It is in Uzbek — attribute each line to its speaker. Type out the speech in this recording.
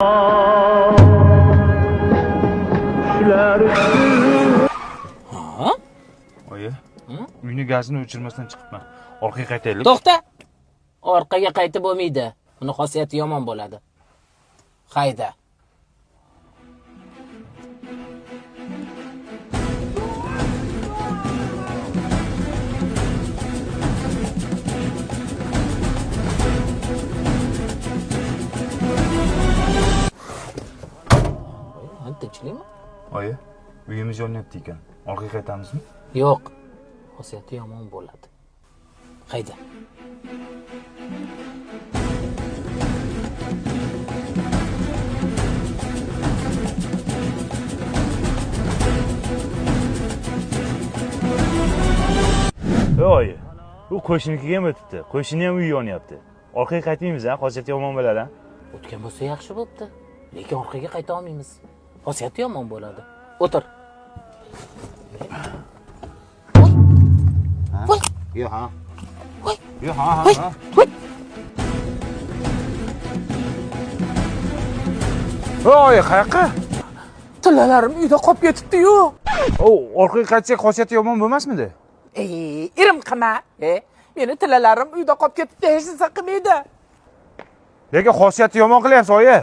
Speaker 1: Ha?
Speaker 2: Oyi, uyni gazini o'chirmasdan chiqibman. Orqaga qaytaylik.
Speaker 1: To'xta. Orqaga qaytib bo'lmaydi. Uni xosiyati yomon bo'ladi. Hayda. Tinchlikmi?
Speaker 2: Oyi, uyimiz yonyapti ekan. Orqaga qaytamizmi?
Speaker 1: Yo'q. Xosiyati yomon bo'ladi. Hayda.
Speaker 2: Oyi, u qo'shnikiga ham o'tibdi. Qo'shni ham uyi yonyapti. Orqaga qaytmaymiz, ha? Xosiyati yomon bo'ladi, ha?
Speaker 1: O'tgan bo'lsa yaxshi bo'pti. Lekin orqaga qayta olmaymiz. Xosiyati yomon bo'ladi. O'tir. Voy.
Speaker 2: Yo, ha.
Speaker 1: Voy.
Speaker 2: Yo, ha.
Speaker 1: Voy.
Speaker 2: Oy, qayoqqa?
Speaker 1: Tillalarim uyda qolib ketibdi-yu.
Speaker 2: Orqaga qaytsak xosiyati yomon bo'lmasmidi?
Speaker 1: Irim qilma. Meni tillalarim uyda qolib ketibdi, hech narsa qilmaydi.
Speaker 2: Lekin xosiyati yomon qilyapsiz, oyi.